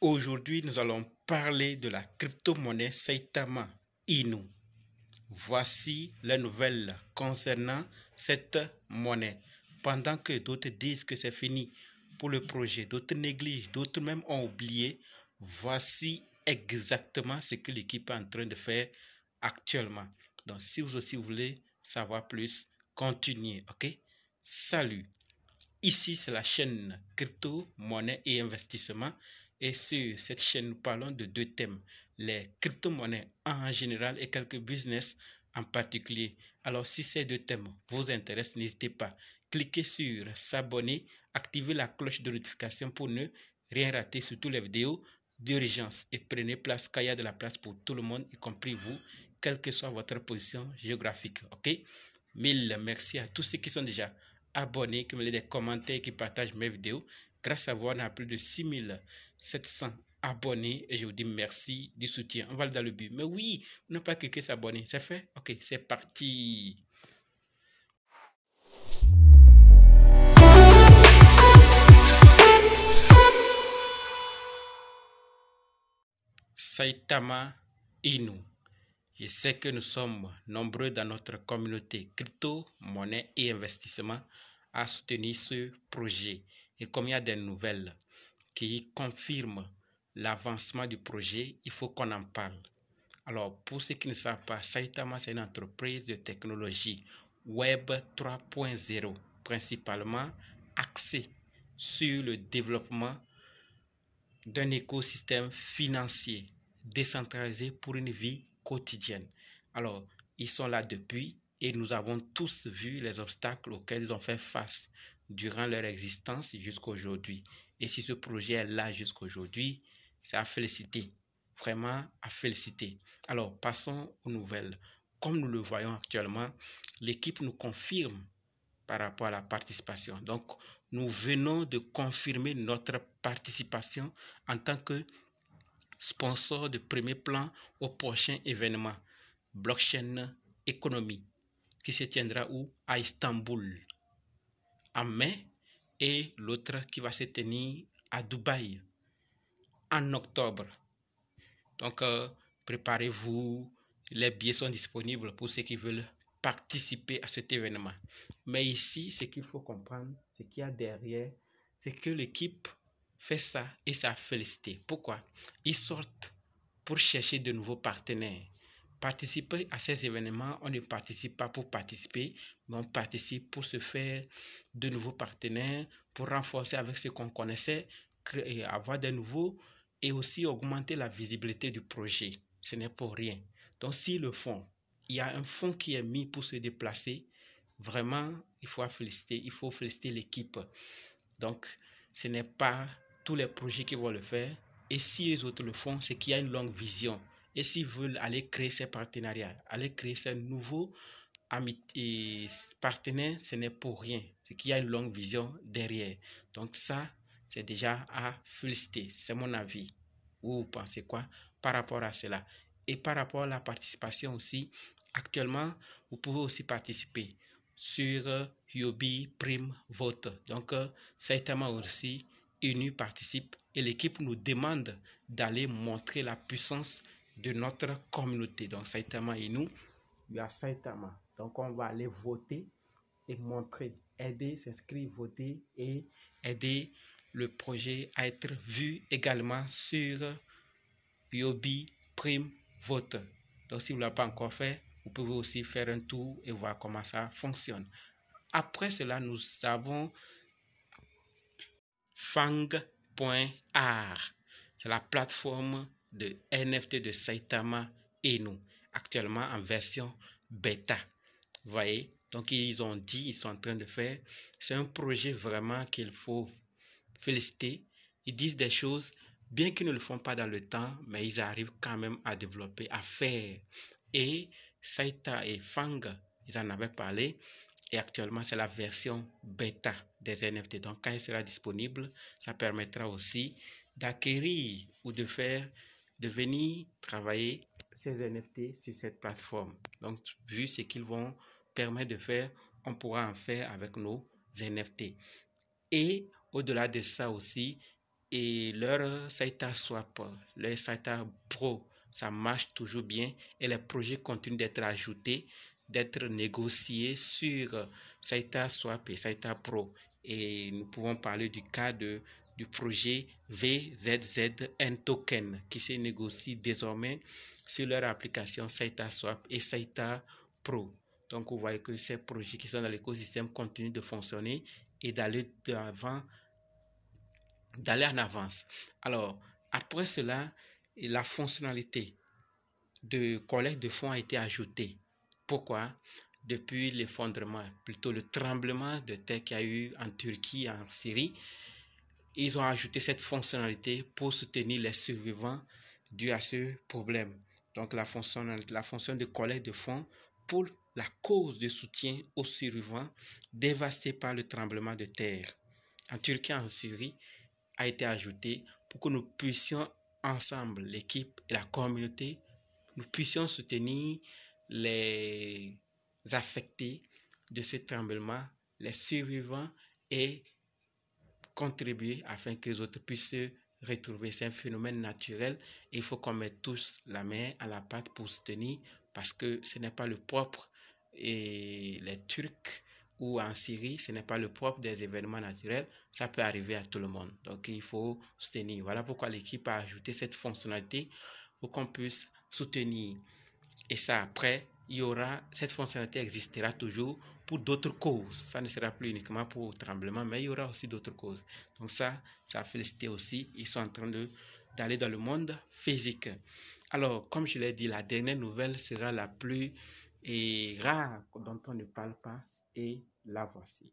Aujourd'hui, nous allons parler de la crypto-monnaie Saitama Inu. Voici les nouvelles concernant cette monnaie. Pendant que d'autres disent que c'est fini pour le projet, d'autres négligent, d'autres même ont oublié, voici exactement ce que l'équipe est en train de faire actuellement. Donc, si vous aussi voulez savoir plus, continuez, ok? Salut! Ici, c'est la chaîne crypto, monnaie et investissement. Et sur cette chaîne, nous parlons de deux thèmes, les crypto-monnaies en général et quelques business en particulier. Alors, si ces deux thèmes vous intéressent, n'hésitez pas. Cliquez sur s'abonner, activez la cloche de notification pour ne rien rater sur toutes les vidéos d'urgence. Et prenez place, car il y a de la place pour tout le monde, y compris vous, quelle que soit votre position géographique. Ok? Mille merci à tous ceux qui sont déjà abonnés, qui me laissent des commentaires, qui partagent mes vidéos. Grâce à vous, on a plus de 6700 abonnés et je vous dis merci du soutien. On va aller dans le but. Mais oui, on n'a pas cliqué s'abonner. C'est fait? Ok, c'est parti. Saitama Inu. Je sais que nous sommes nombreux dans notre communauté crypto, monnaie et investissement à soutenir ce projet. Et comme il y a des nouvelles qui confirment l'avancement du projet, il faut qu'on en parle. Alors, pour ceux qui ne savent pas, Saitama, c'est une entreprise de technologie Web 3.0, principalement axée sur le développement d'un écosystème financier décentralisé pour une vie quotidienne. Alors, ils sont là depuis et nous avons tous vu les obstacles auxquels ils ont fait face durant leur existence jusqu'à aujourd'hui. Et si ce projet est là jusqu'à aujourd'hui, c'est à féliciter, vraiment à féliciter. Alors, passons aux nouvelles. Comme nous le voyons actuellement, l'équipe nous confirme par rapport à la participation. Donc, nous venons de confirmer notre participation en tant que sponsor de premier plan au prochain événement Blockchain Economy qui se tiendra où? À Istanbul en mai et l'autre qui va se tenir à Dubaï en octobre. Donc, préparez-vous, les billets sont disponibles pour ceux qui veulent participer à cet événement. Mais ici, ce qu'il faut comprendre, ce qu'il y a derrière, c'est que l'équipe fait ça et ça a félicité. Pourquoi? Ils sortent pour chercher de nouveaux partenaires. Participer à ces événements, on ne participe pas pour participer, mais on participe pour se faire de nouveaux partenaires, pour renforcer avec ce qu'on connaissait, créer, avoir des nouveaux et aussi augmenter la visibilité du projet. Ce n'est pour rien. Donc, s'ils le font, il y a un fonds qui est mis pour se déplacer. Vraiment, il faut féliciter l'équipe. Donc, ce n'est pas tous les projets qui vont le faire. Et si les autres le font, c'est qu'il y a une longue vision. Et s'ils veulent aller créer ces partenariats, aller créer ces nouveaux partenaires, ce n'est pour rien. C'est qu'il y a une longue vision derrière. Donc ça, c'est déjà à féliciter. C'est mon avis. Vous pensez quoi par rapport à cela? Et par rapport à la participation aussi, actuellement, vous pouvez aussi participer sur Huobi Prime Vote. Donc, Saitama aussi, Inu participe et l'équipe nous demande d'aller montrer la puissance de notre communauté. Donc, Saitama Inu, il y a Saitama. Donc, on va aller voter et montrer, aider, s'inscrire, voter et aider le projet à être vu également sur Huobi Prime Vote. Donc, si vous ne l'avez pas encore fait, vous pouvez aussi faire un tour et voir comment ça fonctionne. Après cela, nous avons Fang.art. C'est la plateforme de NFT de Saitama Inu, actuellement en version bêta. Vous voyez? Donc, ils ont dit, ils sont en train de faire. C'est un projet vraiment qu'il faut féliciter. Ils disent des choses, bien qu'ils ne le font pas dans le temps, mais ils arrivent quand même à développer, à faire. Et Saita et Fang, ils en avaient parlé. Et actuellement, c'est la version bêta des NFT. Donc, quand il sera disponible, ça permettra aussi d'acquérir ou de venir travailler ces NFT sur cette plateforme. Donc, vu ce qu'ils vont permettre de faire, on pourra en faire avec nos NFT. Et au-delà de ça aussi, et leur Saita Swap, leur Saita Pro, ça marche toujours bien et les projets continuent d'être ajoutés, d'être négociés sur Saita Swap et Saita Pro. Et nous pouvons parler du cas du projet VZZN Token qui se négocie désormais sur leur application Saita Swap et Saita Pro. Donc, vous voyez que ces projets qui sont dans l'écosystème continuent de fonctionner et d'aller en avance. Alors, après cela, la fonctionnalité de collecte de fonds a été ajoutée. Pourquoi? Depuis l'effondrement, plutôt le tremblement de terre qu'il y a eu en Turquie et en Syrie, ils ont ajouté cette fonctionnalité pour soutenir les survivants dû à ce problème. Donc la fonction de collecte de fonds pour la cause de soutien aux survivants dévastés par le tremblement de terre en Turquie et en Syrie a été ajoutée pour que nous puissions ensemble, l'équipe et la communauté, nous puissions soutenir les affectés de ce tremblement, les survivants et contribuer afin que les autres puissent se retrouver. C'est un phénomène naturel et il faut qu'on mette tous la main à la pâte pour soutenir parce que ce n'est pas le propre et les Turcs ou en Syrie, ce n'est pas le propre des événements naturels, ça peut arriver à tout le monde. Donc il faut soutenir. Voilà pourquoi l'équipe a ajouté cette fonctionnalité pour qu'on puisse soutenir. Et ça, après, cette fonctionnalité existera toujours pour d'autres causes. Ça ne sera plus uniquement pour le tremblement, mais il y aura aussi d'autres causes. Donc ça a félicité aussi. Ils sont en train d'aller dans le monde physique. Alors, comme je l'ai dit, la dernière nouvelle sera la plus rare dont on ne parle pas et la voici.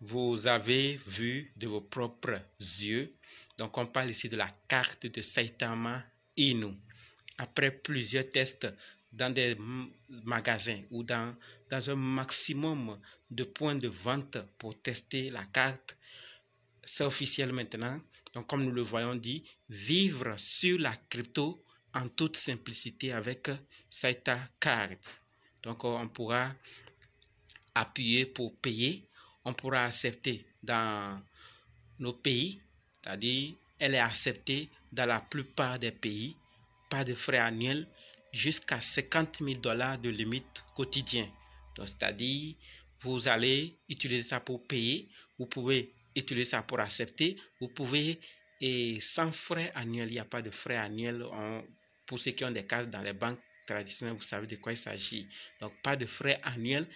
Vous avez vu de vos propres yeux. Donc, on parle ici de la carte de Saitama Inu. Après plusieurs tests dans des magasins ou dans un maximum de points de vente pour tester la carte, c'est officiel maintenant. Donc, comme nous le voyons dit, vivre sur la crypto en toute simplicité avec Saita Card. Donc, on pourra appuyer pour payer. On pourra accepter dans nos pays, c'est-à-dire elle est acceptée dans la plupart des pays, pas de frais annuels, jusqu'à 50 000 $ de limite quotidien. Donc, c'est-à-dire, vous allez utiliser ça pour payer, vous pouvez utiliser ça pour accepter, vous pouvez, et sans frais annuels, il n'y a pas de frais annuels. Pour ceux qui ont des cartes dans les banques traditionnelles, vous savez de quoi il s'agit. Donc, pas de frais annuels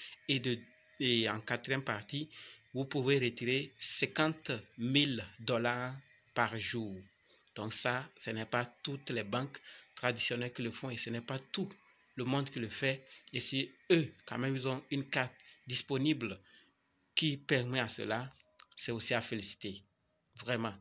et en quatrième partie, vous pouvez retirer 50 000 $ par jour. Donc ça, ce n'est pas toutes les banques traditionnelles qui le font et ce n'est pas tout le monde qui le fait. Et si eux, quand même, ils ont une carte disponible qui permet à cela, c'est aussi à féliciter. Vraiment.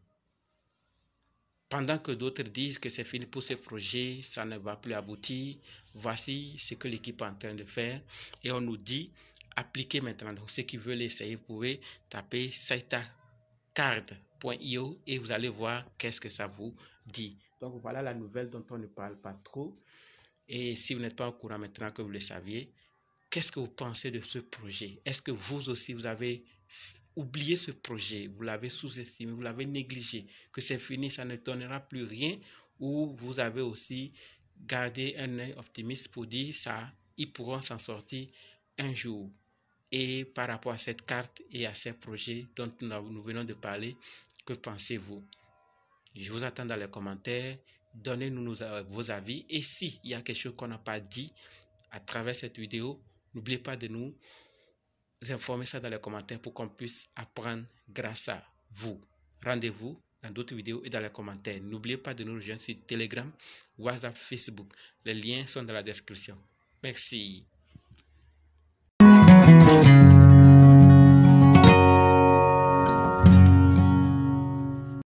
Pendant que d'autres disent que c'est fini pour ce projet, ça ne va plus aboutir, voici ce que l'équipe est en train de faire. Et on nous dit, appliquez maintenant. Donc ceux qui veulent essayer, vous pouvez taper saitacard.io et vous allez voir qu'est-ce que ça vous dit. Donc voilà la nouvelle dont on ne parle pas trop. Et si vous n'êtes pas au courant maintenant que vous le saviez, qu'est-ce que vous pensez de ce projet? Est-ce que vous aussi, vous avez oublié ce projet, vous l'avez sous-estimé, vous l'avez négligé, que c'est fini, ça ne donnera plus rien, ou vous avez aussi gardé un œil optimiste pour dire ça, ils pourront s'en sortir un jour. Et par rapport à cette carte et à ces projets dont nous venons de parler, que pensez-vous? Je vous attends dans les commentaires, donnez-nous vos avis, et s'il y a quelque chose qu'on n'a pas dit à travers cette vidéo, n'oubliez pas de nous informer ça dans les commentaires pour qu'on puisse apprendre grâce à vous. Rendez-vous dans d'autres vidéos et dans les commentaires. N'oubliez pas de nous rejoindre sur Telegram, WhatsApp, Facebook. Les liens sont dans la description. Merci.